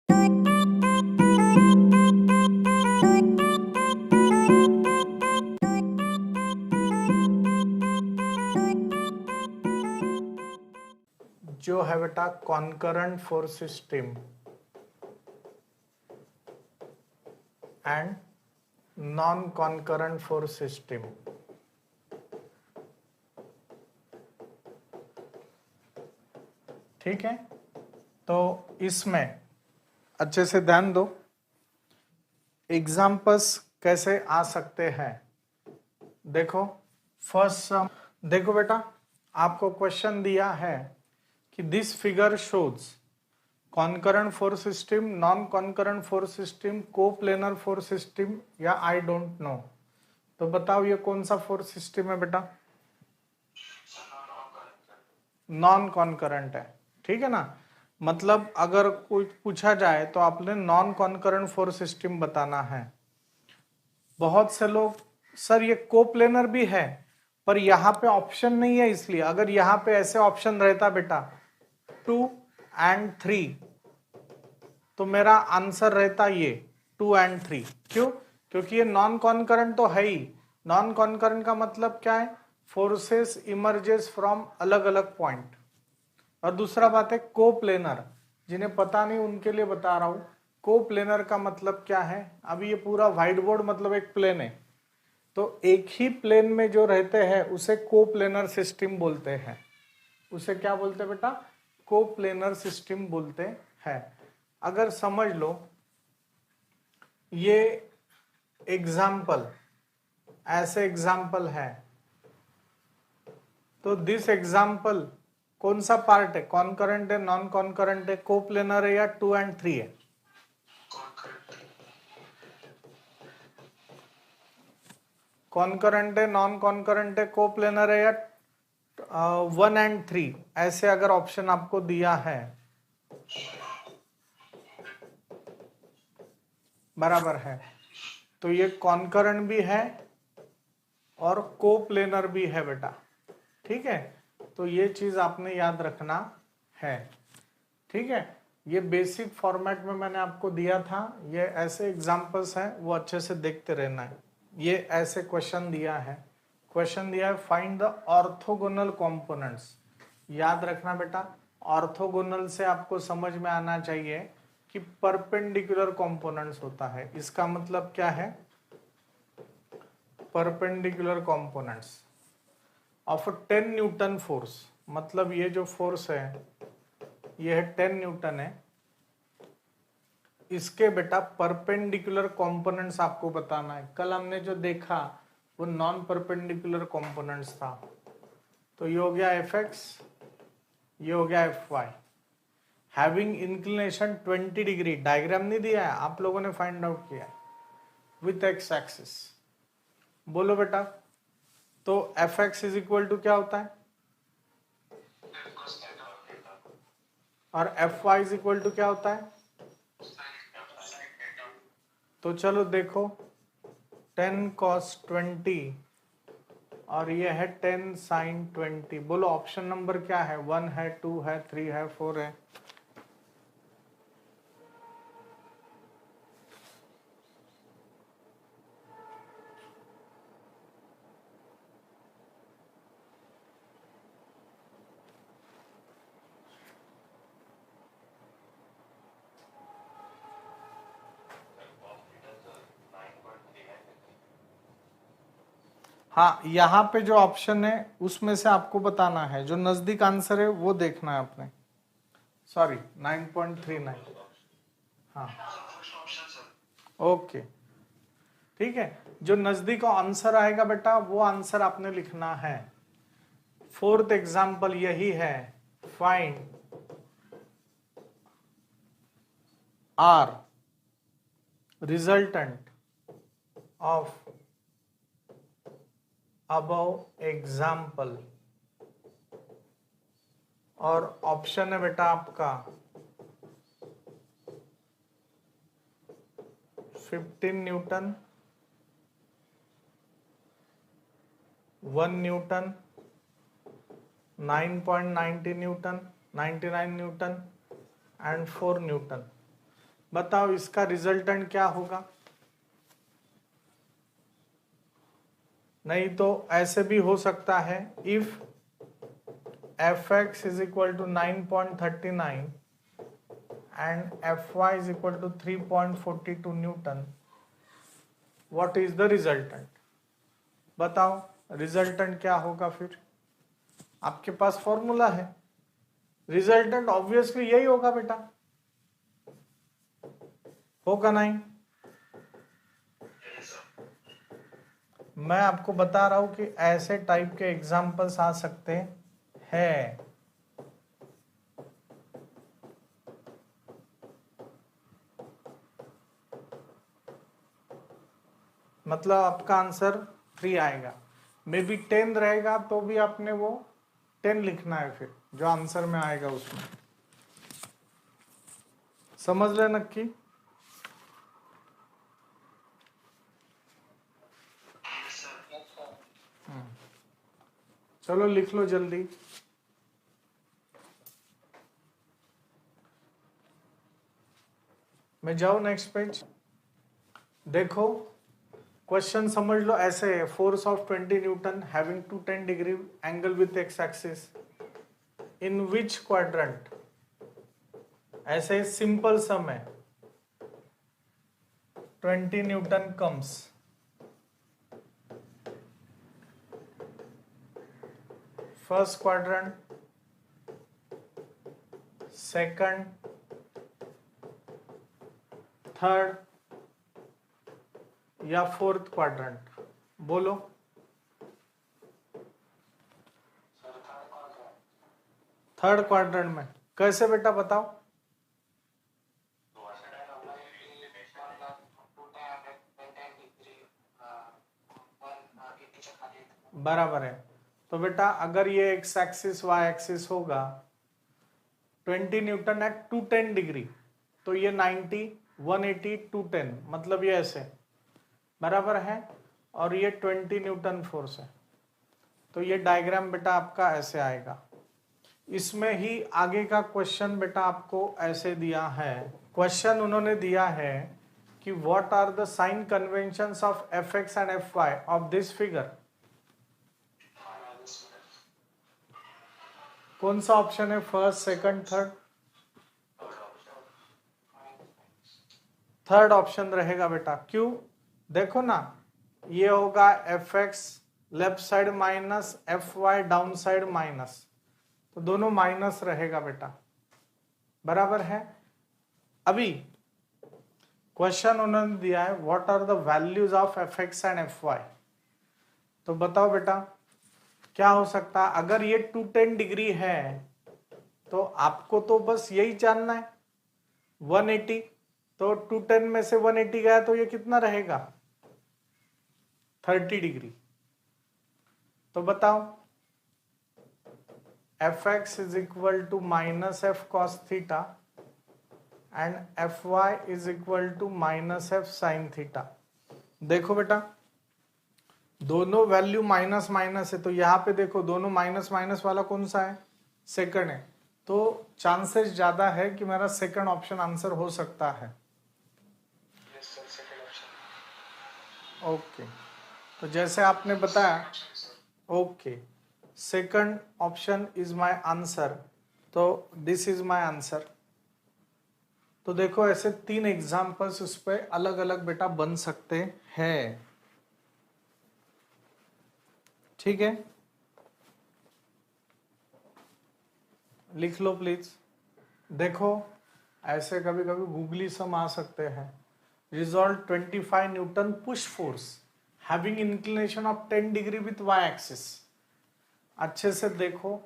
जो है बेटा concurrent force system and non concurrent force system. ठीक है, तो इसमें अच्छे से ध्यान दो, एग्जाम्पल्स कैसे आ सकते हैं। देखो फर्स्ट, देखो बेटा आपको क्वेश्चन दिया है कि this figure shows concurrent force system, non concurrent force system, coplanar force system या आई डोंट नो। तो बताओ ये कौन सा फोर्स सिस्टम है बेटा? नॉन कॉन्करेंट है। ठीक है ना, मतलब अगर कुछ पूछा जाए तो आपने नॉन कॉन्करेंट फोर्स सिस्टम बताना है। बहुत से लोग सर ये कोप्लेनर भी है पर यहाँ पे ऑप्शन नहीं है, इसलिए अगर यहाँ पे ऐसे ऑप्शन रहता बेटा 2 and 3 तो मेरा आंसर रहता ये 2 and 3। क्यों? क्योंकि ये नॉन कॉन्करेंट तो है ही। नॉन कॉन्करेंट का मतलब क्या है? फोर्सेस इमर्जेस फ्रॉम अलग अलग पॉइंट। और दूसरा बात है कोप्लेनर, जिन्हें पता नहीं उनके लिए बता रहा हूं, कोप्लेनर का मतलब क्या है। अभी ये पूरा व्हाइट बोर्ड मतलब एक प्लेन है, तो एक ही प्लेन में जो रहते हैं उसे कोप्लेनर सिस्टम बोलते हैं। उसे क्या बोलते हैं बेटा? कोप्लेनर सिस्टम बोलते हैं। अगर समझ लो ये एग्जाम्पल ऐसे एग्जाम्पल है, तो दिस एग्जाम्पल कौन सा पार्ट है? कॉन्करेंट है, नॉन कॉन्करेंट है, कोप्लेनर है या 2 and 3 है? कॉन्करेंट है, नॉन कॉन्करेंट है, कोप्लेनर है या 1 and 3? ऐसे अगर ऑप्शन आपको दिया है, बराबर है, तो ये कॉन्करेंट भी है और कोप्लेनर भी है बेटा। ठीक है, तो ये चीज आपने याद रखना है। ठीक है, ये बेसिक फॉर्मेट में मैंने आपको दिया था, ये ऐसे एग्जांपल्स हैं, वो अच्छे से देखते रहना है। ये ऐसे क्वेश्चन दिया है, फाइंड द ऑर्थोगोनल कंपोनेंट्स। याद रखना बेटा, ऑर्थोगोनल से आपको समझ में आना चाहिए कि परपेंडिकुलर कंपोनेंट्स होता है। इसका मतलब क्या है? Perpendicular components of 10 Newton force, मतलब ये जो फोर्स है ये है 10 न्यूटन है, इसके बेटा परपेंडिकुलर कंपोनेंट्स आपको बताना है। कल हमने जो देखा वो नॉन परपेंडिकुलर कंपोनेंट्स था, तो ये हो गया fx, ये हो गया fy। Having inclination 20 degree, diagram नहीं दिया है, आप लोगों ने फाइंड आउट किया है, विथ x एक्सिस। बोलो बेटा, तो fx इज इक्वल टू क्या होता है और fy इज इक्वल टू क्या होता है? तो चलो देखो 10 cos 20 और ये है 10 sin 20। बोलो ऑप्शन नंबर क्या है? 1 है, 2 है, 3 है, 4 है। हाँ, यहाँ पे जो ऑप्शन है उसमें से आपको बताना है, जो नजदीक आंसर है वो देखना है आपने। सॉरी 9.39। हाँ ओके, ठीक है, जो नजदीक आंसर आएगा बेटा वो आंसर आपने लिखना है। फोर्थ एग्जाम्पल यही है, find are resultant of above example, और ऑप्शन है बेटा आपका 15 Newton, 1 Newton, 9.90 Newton, 99 Newton and 4 Newton. बताओ इसका रिजल्टेंट क्या होगा। नहीं तो ऐसे भी हो सकता है, if fx is equal to 9.39 and fy is equal to 3.42 Newton, what is the resultant। बताओ रिजल्टेंट क्या होगा। फिर आपके पास फॉर्मूला है, रिजल्टेंट ऑब्वियसली यही होगा बेटा, होगा नहीं। मैं आपको बता रहा हूं कि ऐसे टाइप के एग्जाम्पल्स आ सकते हैं। मतलब आपका आंसर 3 आएगा, मे बी 10 रहेगा तो भी आपने वो 10 लिखना है फिर जो आंसर में आएगा उसमें। समझ ले नक्की। चलो लिख लो जल्दी। मैं जाऊं नेक्स्ट पेज। देखो क्वेश्चन समझ लो ऐसे है, force of 20 Newton having 210 degree angle with x axis in which quadrant. ऐसे सिंपल सम है, 20 Newton comes first quadrant, second, third या फोर्थ क्वाड्रेंट। बोलो थर्ड क्वाड्रेंट में कैसे बेटा बताओ। बराबर है। तो बेटा अगर ये एक्स एक्सिस वाई एक्सिस होगा 20 न्यूटन एट 210 डिग्री, तो ये 90, 180, 210, मतलब ये ऐसे बराबर है, और ये 20 न्यूटन फोर्स है। तो ये डायग्राम बेटा आपका ऐसे आएगा। इसमें ही आगे का क्वेश्चन बेटा आपको ऐसे दिया है। क्वेश्चन उन्होंने दिया है कि what are the sign conventions of F x and F y of this figure. कौन सा ऑप्शन है, first, second, third? Third option रहेगा बेटा। क्यों? देखो ना, ये होगा F x left side minus F y down side minus, तो दोनों माइनस रहेगा बेटा, बराबर है। अभी क्वेश्चन उन्होंने दिया है what are the values of F x and F y. तो बताओ बेटा क्या हो सकता है। अगर ये 210 डिग्री है तो आपको तो बस यही जानना है 180, तो 210 में से 180 गया तो ये कितना रहेगा 30 डिग्री। तो बताओ F x is equal to minus F cos theta and F y is equal to minus F sine theta. देखो बेटा दोनों वैल्यू माइनस माइनस है, तो यहां पे देखो दोनों माइनस माइनस वाला कौन सा है, सेकंड है, तो चांसेस ज्यादा है कि मेरा सेकंड ऑप्शन आंसर हो सकता है। ओके तो जैसे आपने बताया, okay second option is my answer, तो दिस इज माय आंसर। तो देखो ऐसे 3 एग्जांपल्स उस पे अलग अलग बेटा बन सकते हैं, ठीक है। लिख लो प्लीज। देखो ऐसे कभी कभी गूगली सम आ सकते हैं। Resolve 25 newton push force having inclination of 10 degree with y axis. अच्छे से देखो,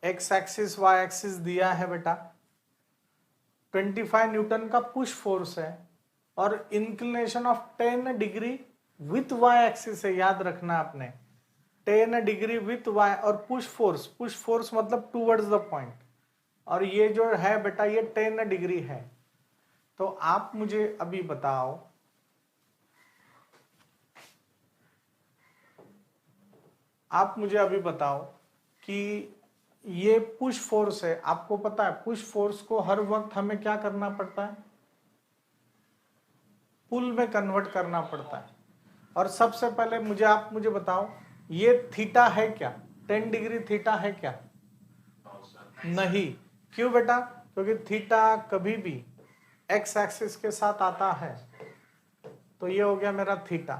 एक्स एक्सिस वाई एक्सिस दिया है बेटा, 25 न्यूटन का पुश फोर्स है और inclination of 10 degree with y axis है, याद रखना आपने 10 डिग्री विथ वाई, और पुश फोर्स मतलब टूवर्ड्स द पॉइंट, और ये जो है बेटा ये 10 डिग्री है। तो आप मुझे अभी बताओ कि ये पुश फोर्स है, आपको पता है पुश फोर्स को हर वक्त हमें क्या करना पड़ता है, पुल में कन्वर्ट करना पड़ता है। और सबसे पहले मुझे बताओ, ये थीटा है क्या, 10 डिग्री थीटा है क्या? नहीं। क्यों बेटा? क्योंकि थीटा कभी भी एक्स एक्सिस के साथ आता है। तो ये हो गया मेरा थीटा।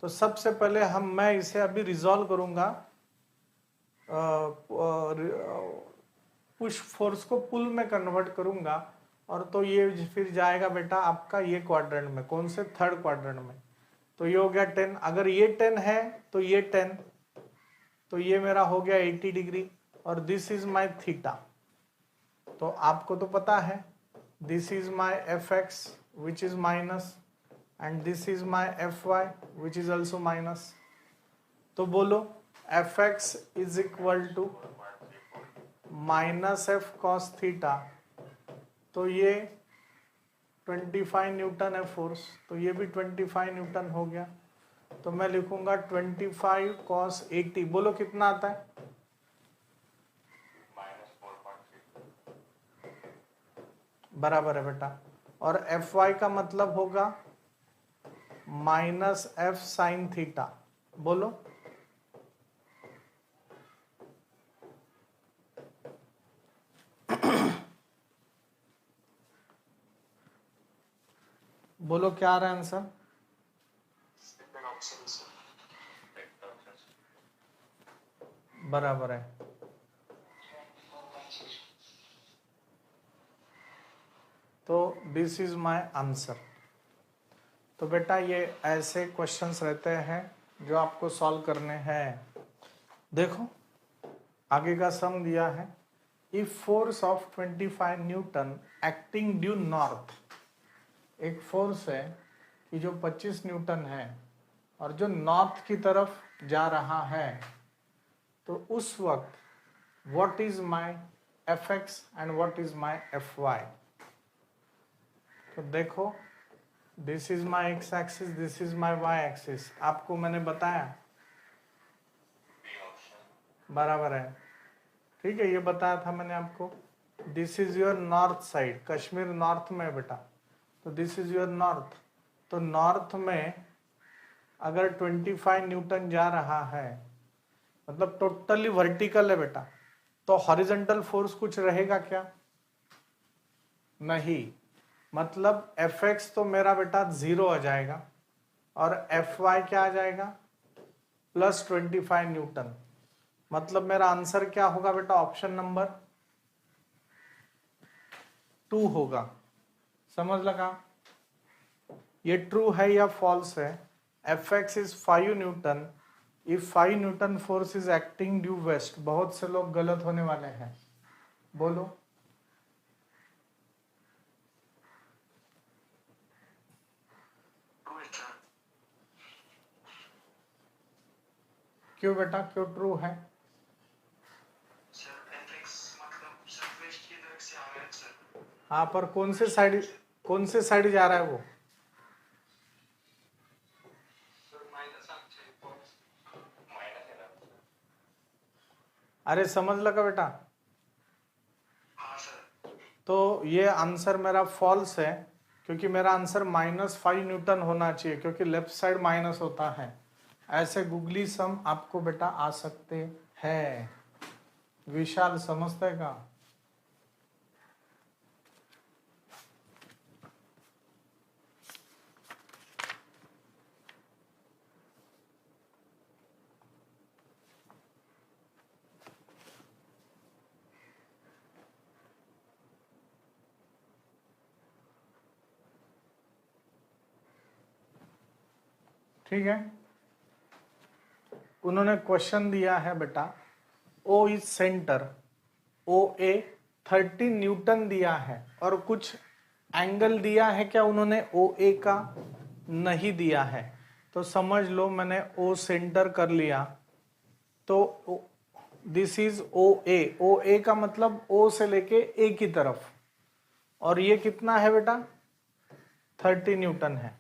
तो सबसे पहले मैं इसे अभी रिजॉल्व करूंगा, पुश फोर्स को पुल में कन्वर्ट करूंगा, और तो ये फिर जाएगा बेटा आपका ये क्वाड्रेंट में, कौन से, थर्ड क्वाड्रेंट में। तो ये हो गया 10, अगर ये 10 है तो ये 10, तो ये मेरा हो गया 80 डिग्री, और दिस इज माय थीटा। तो आपको तो पता है this is my F x which is minus, and this is my F y which is also minus. तो बोलो F x is equal to minus F cos theta, तो ये 25 Newton है फोर्स, तो ये भी 25 न्यूटन हो गया। तो मैं लिखूंगा 25 कॉस 80, बोलो कितना आता है? बराबर है बेटा। और एफ वाई का मतलब होगा माइनस एफ साइन थीटा, बोलो। बोलो क्या आ रहा है आंसर? बराबर है। तो दिस इज माय आंसर। तो बेटा ये ऐसे क्वेश्चंस रहते हैं जो आपको सॉल्व करने हैं। देखो आगे का सम दिया है, if force of 25 Newton acting due north, एक फोर्स है कि जो 25 न्यूटन है और जो नॉर्थ की तरफ जा रहा है, तो उस वक्त what is my F x and what is my F y. तो देखो this is my x axis, this is my y axis, आपको मैंने बताया बराबर है, ठीक है, ये बताया था मैंने आपको। This is your north side, Kashmir north में है बेटा, तो दिस इज योर नॉर्थ। तो नॉर्थ में अगर 25 न्यूटन जा रहा है, मतलब टोटली वर्टिकल है बेटा, तो हॉरिजॉन्टल फोर्स कुछ रहेगा क्या? नहीं। मतलब एफ एक्स तो मेरा बेटा 0 आ जाएगा, और एफ वाई क्या आ जाएगा? Plus 25 Newton. मतलब मेरा आंसर क्या होगा बेटा? ऑप्शन नंबर 2 होगा। समझ लगा? ये ट्रू है या फॉल्स है? F x is 5 newton, if 5 newton force is acting due west. बहुत से लोग गलत होने वाले हैं, बोलो। क्यों बेटा, क्यों ट्रू है? हाँ, पर कौन से साइड जा रहा है वो? अरे समझ लगा बेटा। तो ये आंसर मेरा फॉल्स है, क्योंकि मेरा आंसर -5 न्यूटन होना चाहिए, क्योंकि लेफ्ट साइड माइनस होता है। ऐसे गूगली सम आपको बेटा आ सकते हैं। विशाल समझते का? ठीक है, उन्होंने क्वेश्चन दिया है बेटा, O is centre, O A 30 newton दिया है, और कुछ एंगल दिया है क्या उन्होंने ओ ए का? नहीं दिया है। तो समझ लो मैंने ओ सेंटर कर लिया, तो this is O A. O ए का मतलब ओ से लेके ए की तरफ, और ये कितना है बेटा? 30 न्यूटन है।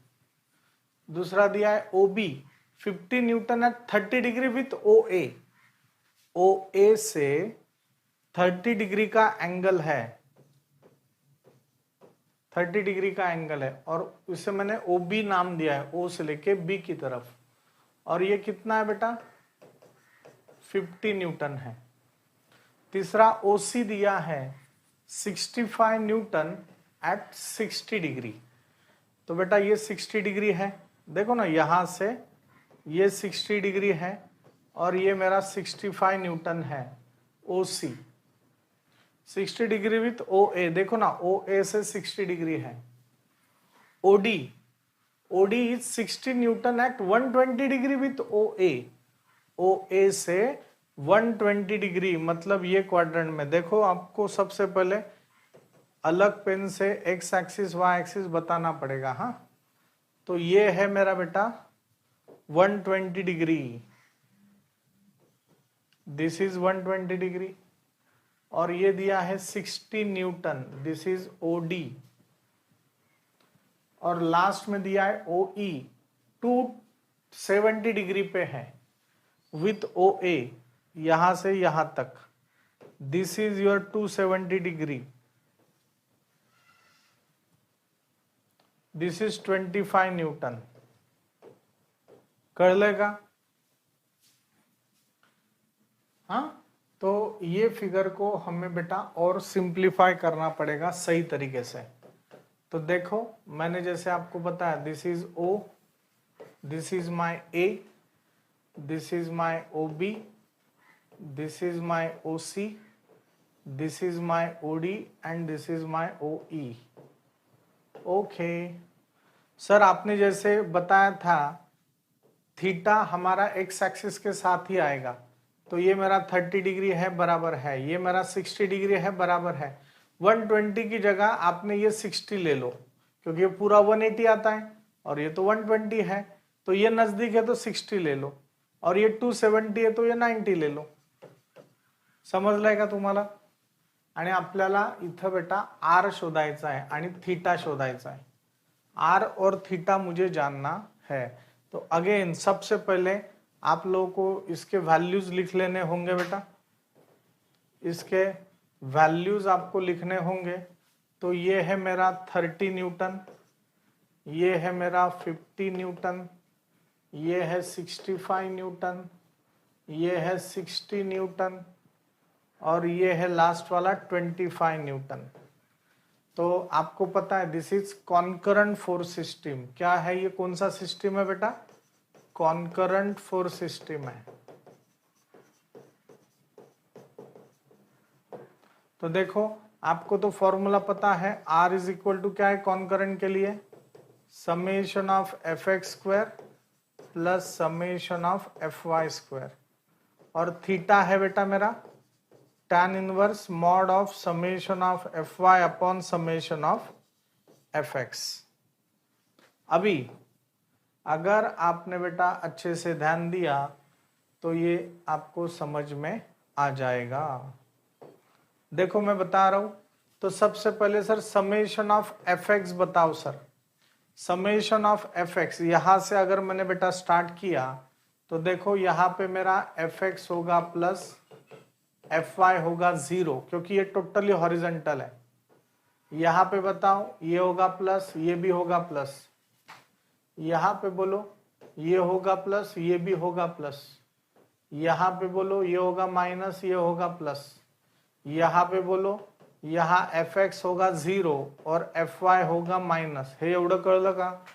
दूसरा दिया है ओ बी, 50 न्यूटन है 30 degree with O A. O A से 30 डिग्री का एंगल है, 30 डिग्री का एंगल है, और इसे मैंने ओ बी नाम दिया है, ओ से लेके बी की तरफ, और ये कितना है बेटा 50 न्यूटन है। तीसरा ओसी दिया है 65 न्यूटन एट 60 डिग्री। तो बेटा ये 60 डिग्री है, देखो ना यहां से ये 60 डिग्री है और ये मेरा 65 न्यूटन है ओसी। 60 डिग्री विथ ओ ए, देखो ना ओ ए से 60 डिग्री है। OD, OD is 60 newton at 120 degree with O A. O A से 120 डिग्री, मतलब ये क्वाड्रेंट में देखो, आपको सबसे पहले अलग पेन से एक्स एक्सिस वाई एक्सिस बताना पड़ेगा। हाँ, तो ये है मेरा बेटा 120 डिग्री, दिस इज 120 डिग्री, और ये दिया है 60 न्यूटन, दिस इज ओडी, और लास्ट में दिया है ओ ई 270 डिग्री पे है विथ ओ ए, यहां से यहां तक, this is your 270 degree, this is 25 Newton. कर लेगा? हाँ, तो ये फिगर को हमें बेटा और सिंप्लीफाई करना पड़ेगा सही तरीके से। तो देखो मैंने जैसे आपको बताया, this is O, this is my A, this is my O B, this is my O C, this is my O D and this is my O E. Okay sir, आपने जैसे बताया था थीटा हमारा x axis के साथ ही आएगा, तो ये मेरा 30 डिग्री है बराबर है, ये मेरा 60 डिग्री है बराबर है। 120 की जगह आपने ये 60 ले लो, क्योंकि ये पूरा 180 आता है और ये तो 120 है, तो ये नजदीक है तो 60 ले लो, और ये 270 है तो ये 90 ले लो। समजलंय का तुम्हाला? आणि आपल्याला इथं बेटा आर शोधायचा है आणि थीटा शोधायचा है। आर और थीटा मुझे जानना है। तो अगेन सबसे पहले आप लोगों को इसके वैल्यूज लिख लेने होंगे बेटा, इसके वैल्यूज आपको लिखने होंगे। तो ये है मेरा 30 न्यूटन, ये है मेरा 50 न्यूटन, ये है 65 न्यूटन, ये है 60 न्यूटन, और ये है लास्ट वाला 25 न्यूटन। तो आपको पता है this is concurrent force system. क्या है ये, कौन सा सिस्टम है बेटा? कॉन्करेंट फोर्स सिस्टम है। तो देखो आपको तो फॉर्मूला पता है, R इज इक्वल टू क्या है कॉन्करेंट के लिए, summation of F X square plus summation of F Y square, और थीटा है बेटा मेरा tan inverse mod of summation of F Y upon summation of F X. अभी अगर आपने बेटा अच्छे से ध्यान दिया तो ये आपको समझ में आ जाएगा। देखो मैं बता रहा हूं, तो सबसे पहले sir summation of F X बताओ sir. Summation of F X, यहां से अगर मैंने बेटा स्टार्ट किया तो देखो यहां पे मेरा एफ एक्स होगा प्लस एफ वाई होगा 0, क्योंकि ये टोटली हॉरिजेंटल है। यहां पे बताओ ये होगा प्लस, ये भी होगा प्लस, यहां पे बोलो ये होगा प्लस, ये भी होगा प्लस, यहां पे बोलो ये होगा माइनस, ये होगा प्लस, यहां पे बोलो यहां एफ एक्स होगा 0 और एफ वाई होगा माइनस। हे एवढं कळलं का?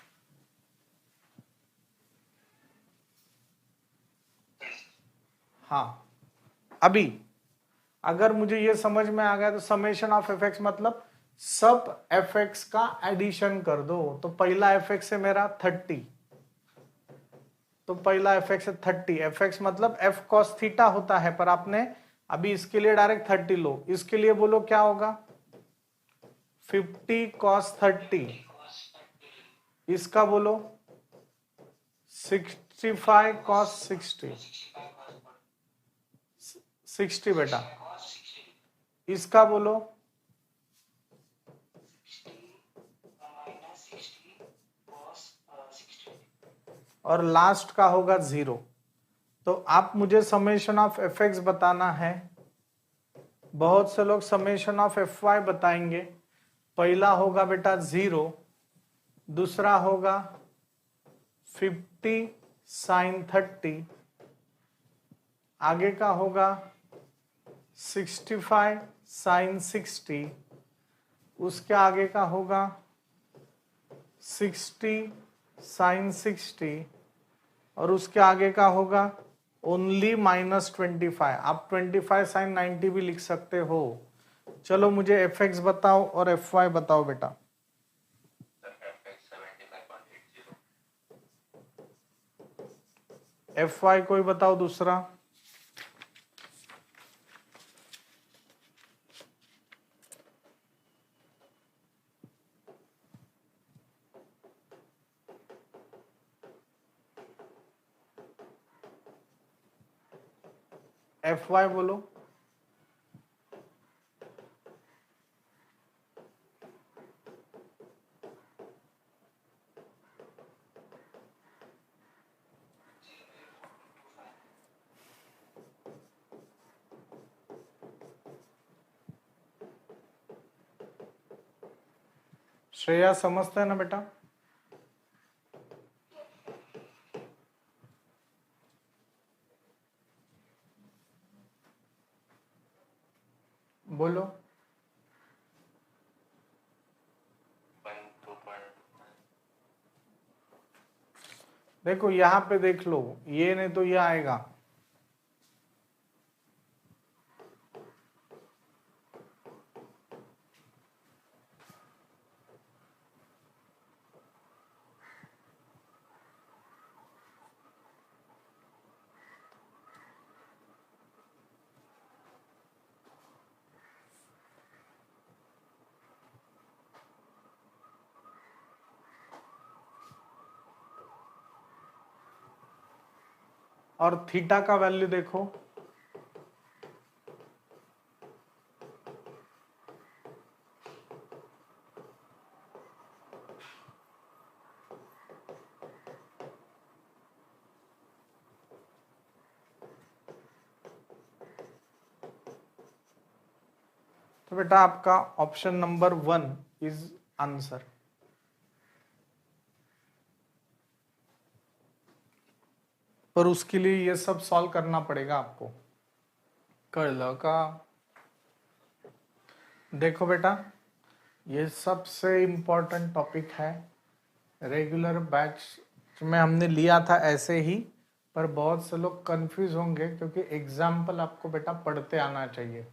हाँ, अभी अगर मुझे ये समझ में आ गया तो समेशन ऑफ एफ एक्स मतलब सब एफ एक्स का एडिशन कर दो। तो पहला एफ एक्स है मेरा 30, तो पहला एफ एक्स है 30। एफ एक्स मतलब एफ कॉस थीटा होता है, पर आपने अभी इसके लिए डायरेक्ट 30 लो। इसके लिए बोलो क्या होगा 50 कॉस 30, इसका बोलो 65 कॉस 60 बेटा, इसका बोलो और लास्ट का होगा 0। तो आप मुझे समेशन ऑफ एफ एक्स बताना है, बहुत से लोग समेशन ऑफ एफ वाई बताएंगे। पहला होगा बेटा 0, दूसरा होगा 50 साइन 30, आगे का होगा 65 साइन 60, उसके आगे का होगा 60 साइन 60, और उसके आगे का होगा ओनली -25। आप 25 साइन 90 भी लिख सकते हो। चलो मुझे एफ एक्स बताओ और एफ वाई बताओ बेटा। एफ वाई कोई बताओ दूसरा। एफ वाई बोलो। श्रेया समझते हैं ना बेटा? बोलो। देखो यहां पे देख लो, ये नहीं तो ये आएगा। और थीटा का वैल्यू देखो, तो बेटा आपका ऑप्शन नंबर 1 इज आंसर। पर उसके लिए ये सब सॉल्व करना पड़ेगा आपको। कर्ल का देखो बेटा, ये सबसे इम्पोर्टेंट टॉपिक है। रेगुलर बैच में हमने लिया था ऐसे ही, पर बहुत से लोग कंफ्यूज होंगे क्योंकि एग्जाम्पल आपको बेटा पढ़ते आना चाहिए।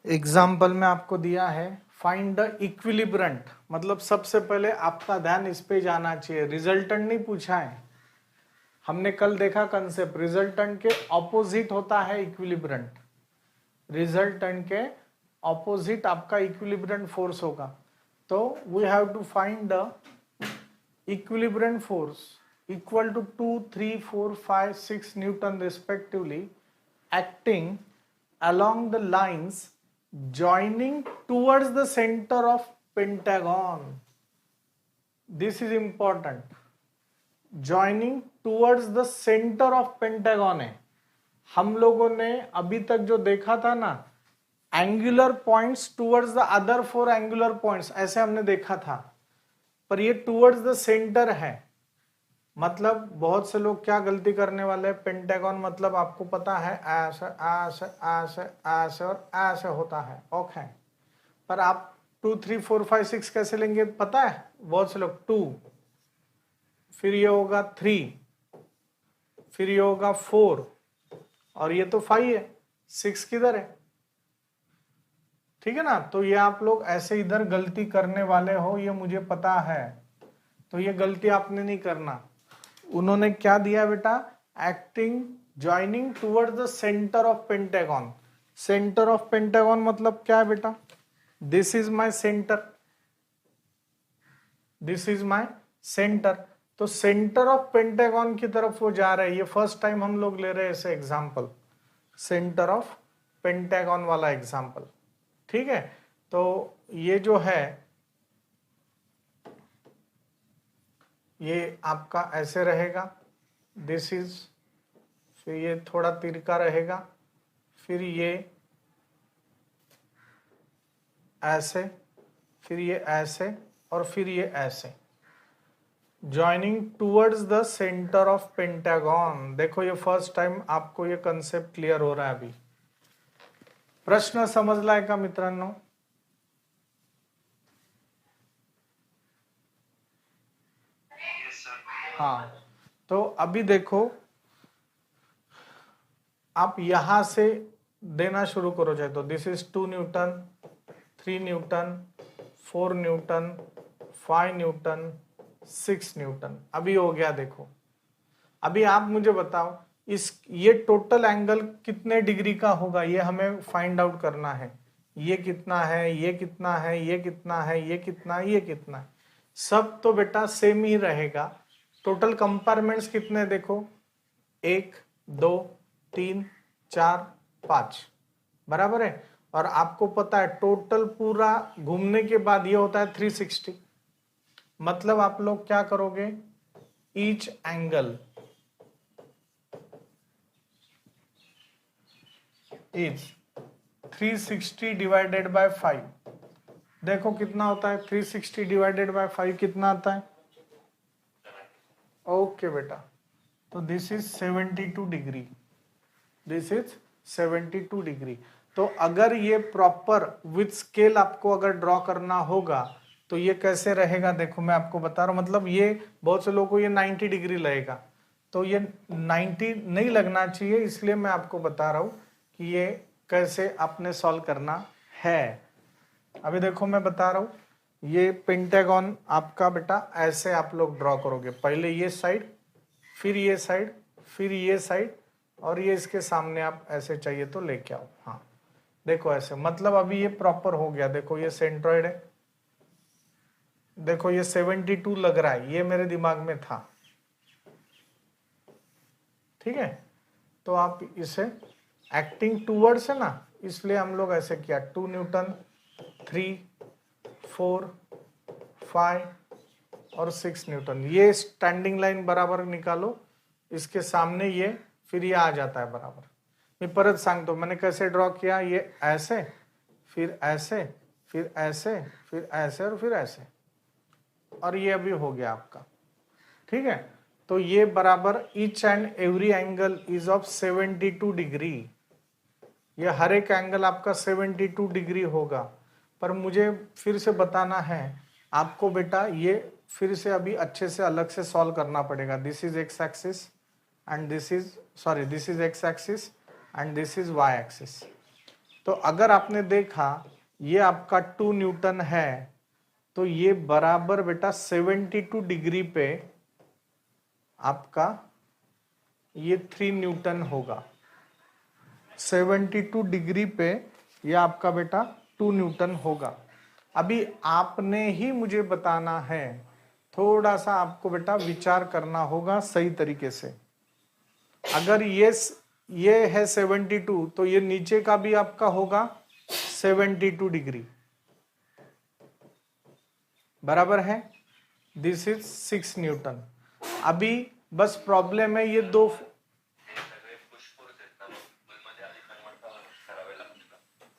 एग्जाम्पल में आपको दिया है फाइंड द इक्विलिब्रेंट, मतलब सबसे पहले आपका ध्यान इस पे जाना चाहिए। रिजल्टेंट नहीं पूछा है, हमने कल देखा कंसेप्ट। रिजल्टेंट के ऑपोजिट होता है इक्विलिब्रेंट। रिजल्टेंट के ऑपोजिट आपका इक्विलिब्रेंट फोर्स होगा। तो we have to find the equilibrant force equal to 2, 3, 4, 5, 6 newton respectively acting along the lines joining towards the center of pentagon. This is important. Joining towards the center of pentagon है। हम लोगों ने अभी तक जो देखा था ना, angular points towards the other 4 angular points, ऐसे हमने देखा था। पर ये टूवर्ड्स द सेंटर है। मतलब बहुत से लोग क्या गलती करने वाले हैं, पेंटागन मतलब आपको पता है ऐसे ऐसे ऐसे ऐसे और ऐसे होता है, ओके। पर आप 2, 3, 4, 5, 6 कैसे लेंगे पता है? बहुत से लोग 2, फिर ये होगा 3, फिर ये होगा 4, और ये तो 5 है, 6 किधर है? ठीक है ना? तो ये आप लोग ऐसे इधर गलती करने वाले हो, ये मुझे पता है। तो ये गलती आपने नहीं करना। उन्होंने क्या दिया बेटा? Acting joining toward the centre of pentagon. Centre of pentagon मतलब क्या है बेटा? This is my centre, this is my centre. तो सेंटर ऑफ पेंटागन की तरफ वो जा रहे हैं। ये फर्स्ट टाइम हम लोग ले रहे हैं ऐसे एग्जाम्पल, सेंटर ऑफ पेंटागन वाला एग्जाम्पल। ठीक है? तो ये जो है ये आपका ऐसे रहेगा, दिस इज, फिर ये थोड़ा तिरका रहेगा, फिर ये ऐसे, फिर ये ऐसे और फिर ये ऐसे, joining towards the centre of pentagon. देखो ये फर्स्ट टाइम आपको ये कंसेप्ट क्लियर हो रहा है अभी। प्रश्न समजलाय का मित्रांनो? हाँ, तो अभी देखो आप यहां से देना शुरू करो चाहे तो। This is 2 Newton, 3 Newton, 4 Newton, 5 Newton, 6 Newton. अभी हो गया। देखो अभी आप मुझे बताओ इस ये टोटल एंगल कितने डिग्री का होगा, ये हमें फाइंड आउट करना है। ये कितना है, ये कितना है, ये कितना है, ये कितना है, ये कितना है, सब तो बेटा सेम ही रहेगा। टोटल कंपार्टमेंट्स कितने देखो, 1 2 3 4 5, बराबर है। और आपको पता है टोटल पूरा घूमने के बाद ये होता है 360। मतलब आप लोग क्या करोगे, each angle is 360 divided by 5। देखो कितना होता है 360 डिवाइडेड बाय 5 कितना आता है? ओके बेटा, तो this is 72 degree, this is 72 degree. तो अगर ये प्रॉपर विथ स्केल आपको अगर ड्रॉ करना होगा तो ये कैसे रहेगा, देखो मैं आपको बता रहा हूं। मतलब ये बहुत से लोगों को ये 90 डिग्री लगेगा, तो ये 90 नहीं लगना चाहिए, इसलिए मैं आपको बता रहा हूं कि ये कैसे आपने सॉल्व करना है। अभी देखो मैं बता रहा हूं, ये पेंटागन आपका बेटा ऐसे आप लोग ड्रॉ करोगे। पहले ये साइड, फिर ये साइड, फिर ये साइड, और ये इसके सामने आप ऐसे चाहिए तो लेके आओ। हाँ देखो ऐसे, मतलब अभी ये प्रॉपर हो गया। देखो ये सेंट्रॉइड है, देखो ये 72 लग रहा है, ये मेरे दिमाग में था, ठीक है। तो आप इसे एक्टिंग टूवर्ड्स है ना, इसलिए हम लोग ऐसे किया। 2 न्यूटन, 3 4 5 और 6 न्यूटन। ये स्टैंडिंग लाइन बराबर निकालो, इसके सामने ये, फिर ये आ जाता है बराबर। मैं परत सांगतो मैंने कैसे ड्रॉ किया, ये ऐसे, फिर ऐसे, फिर ऐसे, फिर ऐसे और फिर ऐसे, और ये अभी हो गया आपका, ठीक है। तो ये बराबर each and every angle is of 72 degree. ये हर एक एंगल आपका 72 डिग्री होगा। पर मुझे फिर से बताना है आपको बेटा, ये फिर से अभी अच्छे से अलग से सॉल्व करना पड़ेगा। This is X axis and this is, sorry this is X axis and this is Y axis. तो अगर आपने देखा ये आपका 2 न्यूटन है, तो ये बराबर बेटा 72 डिग्री पे आपका ये 3 न्यूटन होगा। 72 डिग्री पे ये आपका बेटा 2 न्यूटन होगा। अभी आपने ही मुझे बताना है, थोड़ा सा आपको बेटा विचार करना होगा सही तरीके से। अगर ये है 72, तो ये नीचे का भी आपका होगा 72 डिग्री, बराबर है। This is 6 Newton. अभी बस प्रॉब्लम है ये दो,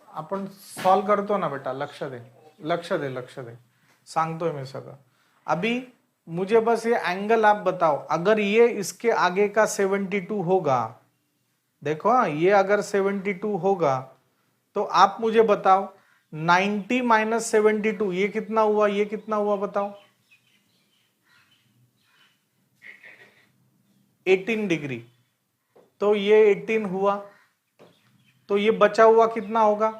आपण सॉल्व करतो ना बेटा, लक्ष दे लक्ष दे लक्ष दे, सांगतोय मैं सगळं। अभी मुझे बस ये एंगल आप बताओ, अगर ये इसके आगे का 72 होगा, देखो हाँ, ये अगर 72 होगा तो आप मुझे बताओ 90 माइनस 72 ये कितना हुआ, ये कितना हुआ बताओ? 18 डिग्री। तो ये 18 हुआ, तो ये बचा हुआ कितना होगा?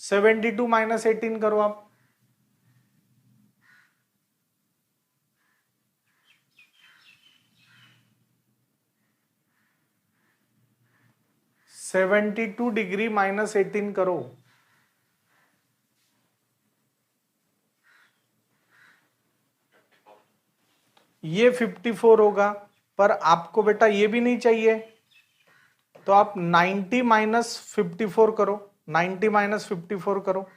72 माइनस 18 करो आप। (72 डिग्री माइनस 18 करो, ये 54 होगा। पर आपको बेटा ये भी नहीं चाहिए, तो आप 90 माइनस 54 करो, 90 माइनस 54 करो,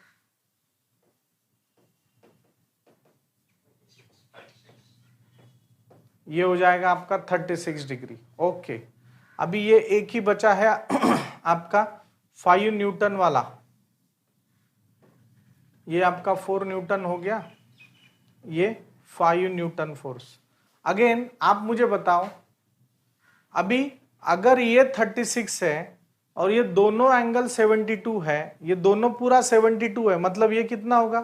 ये हो जाएगा आपका 36 डिग्री। ओके, अभी ये एक ही बचा है आपका 5 न्यूटन वाला, ये आपका 4 न्यूटन हो गया, ये 5 न्यूटन फोर्स। अगेन आप मुझे बताओ, अभी अगर ये 36 है और ये दोनों एंगल 72 है, ये दोनों पूरा 72 है, मतलब ये कितना होगा?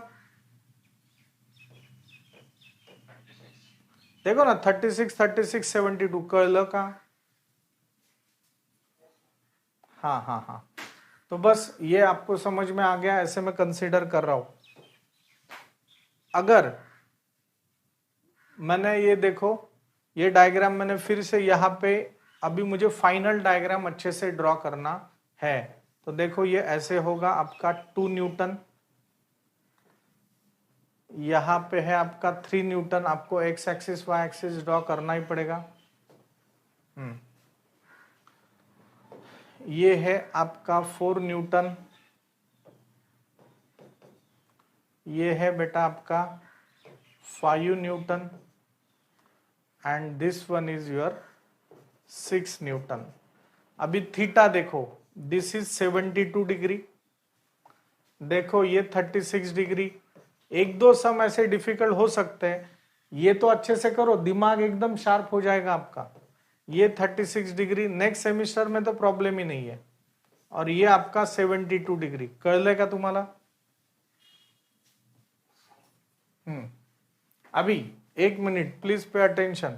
देखो ना, 36 36 72 कर्ल का। हाँ हाँ हाँ, तो बस ये आपको समझ में आ गया, ऐसे मैं कंसीडर कर रहा हूं। अगर मैंने ये देखो, ये डायग्राम मैंने फिर से यहाँ पे, अभी मुझे फाइनल डायग्राम अच्छे से ड्रॉ करना है, तो देखो ये ऐसे होगा आपका 2 न्यूटन, यहाँ पे है आपका 3 न्यूटन, आपको X axis Y axis draw करना ही पड़ेगा। ये है आपका 4 न्यूटन, ये है बेटा आपका 5 Newton, and this one is your 6 Newton. अभी थीटा देखो, दिस इज 72 डिग्री, देखो ये 36 डिग्री। एक दो सम ऐसे डिफिकल्ट हो सकते हैं, ये तो अच्छे से करो, दिमाग एकदम शार्प हो जाएगा आपका। ये 36 डिग्री, नेक्स्ट सेमिस्टर में तो प्रॉब्लम ही नहीं है। और ये आपका 72 डिग्री कर लेगा तुम्हारा। अभी एक मिनट प्लीज पे अटेंशन।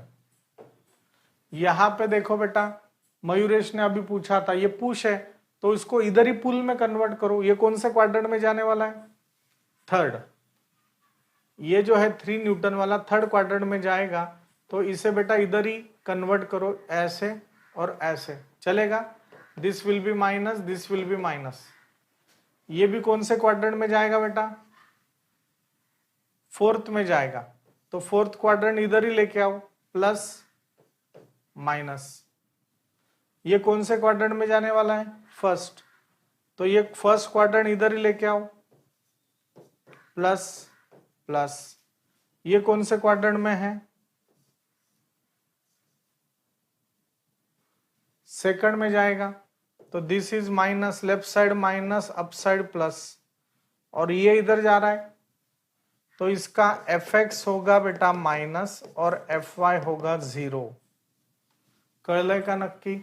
यहां पे देखो बेटा, मयूरेश ने अभी पूछा था, ये पुश है तो इसको इधर ही पुल में कन्वर्ट करो। ये कौन से क्वाड्रेंट में जाने वाला है? थर्ड। ये जो है 3 न्यूटन वाला थर्ड क्वाड्रेंट में जाएगा, तो इसे बेटा इधर ही कन्वर्ट करो, ऐसे और ऐसे चलेगा। This will be minus, this will be minus. ये भी कौन से क्वाड्रेंट में जाएगा बेटा? फोर्थ में जाएगा, तो फोर्थ क्वाड्रेंट इधर ही लेके आओ, प्लस माइनस। ये कौन से क्वाड्रेंट में जाने वाला है? फर्स्ट, तो ये फर्स्ट क्वाड्रेंट इधर ही लेके आओ, प्लस प्लस। ये कौन से क्वाड्रेंट में है? सेकंड में जाएगा, तो this is minus, left side minus, up side plus, और ये इधर जा रहा है, तो इसका fx होगा बेटा माइनस और fy होगा 0। कर लेगा नक्की?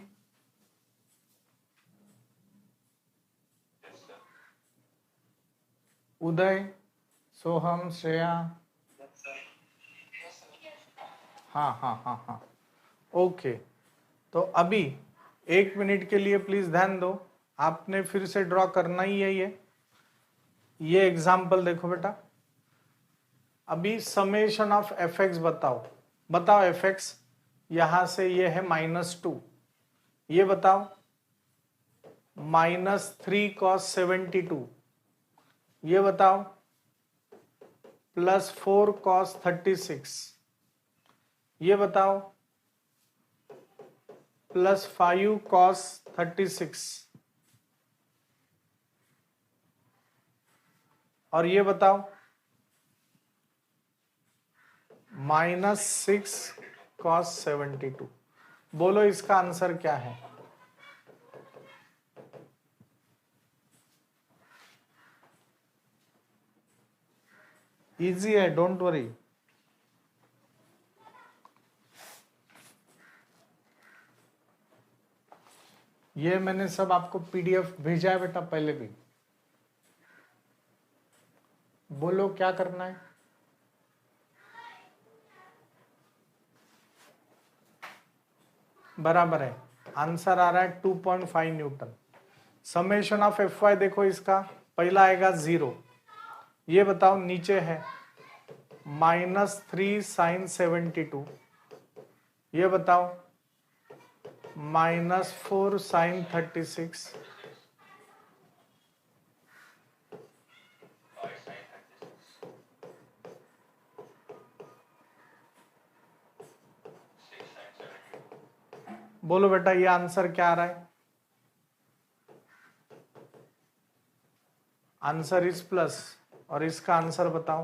उदय, सोहम, श्रेया, हाँ हाँ हाँ हाँ, ओके। तो अभी एक मिनट के लिए प्लीज ध्यान दो, आपने फिर से ड्रॉ करना ही है ये एग्जाम्पल देखो बेटा। अभी समेशन ऑफ fx बताओ fx, यहां से ये है -2, ये बताओ -3 cos 72, ये बताओ +4 cos 36, ये बताओ +5 cos 36, और ये बताओ -6 cos 72। बोलो इसका आंसर क्या है? इजी है, डोंट वरी। ये मैंने सब आपको पीडीएफ भेजा है बेटा पहले भी। बोलो क्या करना है? बराबर है, आंसर आ रहा है 2.5 न्यूटन। समेशन ऑफ fy देखो, इसका पहला आएगा 0, ये बताओ नीचे है -3 sin 72, ये बताओ -4 sin 36, बोलो बेटा ये आंसर क्या आ रहा है? आंसर इज प्लस, और इसका आंसर बताओ।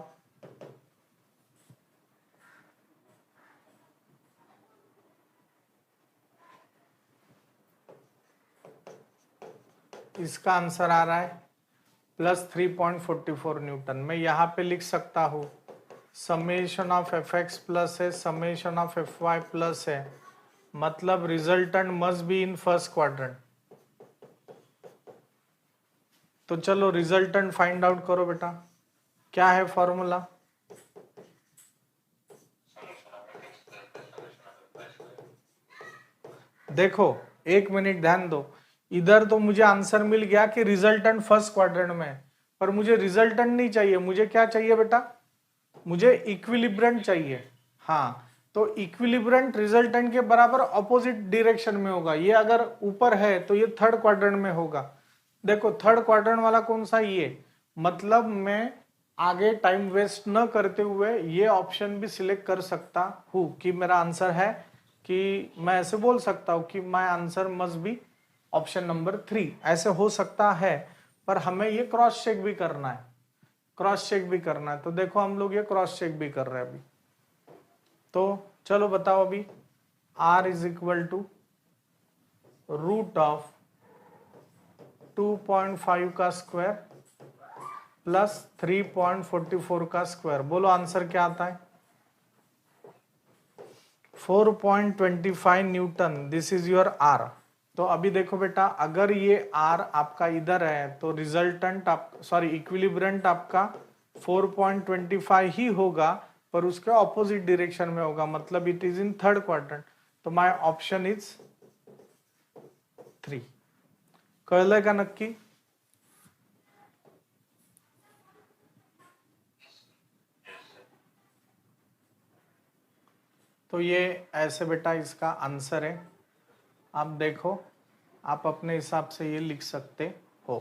इसका आंसर आ रहा है प्लस 3.44 न्यूटन। मैं यहाँ पे लिख सकता हूँ summation of F X plus है, summation of F Y plus है, मतलब resultant must be in first quadrant. तो चलो रिजल्टेंट फाइंड आउट करो बेटा, क्या है फॉर्मूला? देखो एक मिनट ध्यान दो, इधर तो मुझे आंसर मिल गया कि रिजल्टेंट फर्स्ट क्वाड्रेंट में है, पर मुझे रिजल्टेंट नहीं चाहिए, मुझे क्या चाहिए बेटा? मुझे इक्विलिब्रेंट चाहिए। हाँ, तो इक्विलिब्रेंट रिजल्टेंट के बराबर ऑपोजिट डायरेक्शन में होगा। ये अगर ऊपर है तो ये थर्ड क्वाड्रेंट में होगा। देखो थर्ड क्वाड्रेंट वाला कौन सा? ये, मतलब मैं आगे टाइम वेस्ट न करते हुए ये ऑप्शन भी सिलेक्ट कर सकता हूं कि मेरा आंसर है, कि मैं ऐसे बोल सकता हूं कि my answer must be option number 3, ऐसे हो सकता है। पर हमें ये क्रॉस चेक भी करना है, क्रॉस चेक भी करना है। तो देखो हम लोग ये क्रॉस चेक भी कर रहे हैं अभी। तो चलो बताओ अभी, r is equal to root of 2.5 का स्क्वायर प्लस 3.44 का स्क्वायर। बोलो आंसर क्या आता है? 4.25 Newton. This is your r। तो अभी देखो बेटा, अगर ये r आपका इधर है तो रिजल्टेंट इक्विलिब्रेंट आपका 4.25 ही होगा, पर उसके ऑपोजिट डायरेक्शन में होगा, मतलब it is in third quadrant. तो माय ऑप्शन इज 3। कळलंय का नक्की? तो ये ऐसे बेटा इसका आंसर है। आप देखो, आप अपने हिसाब से ये लिख सकते हो।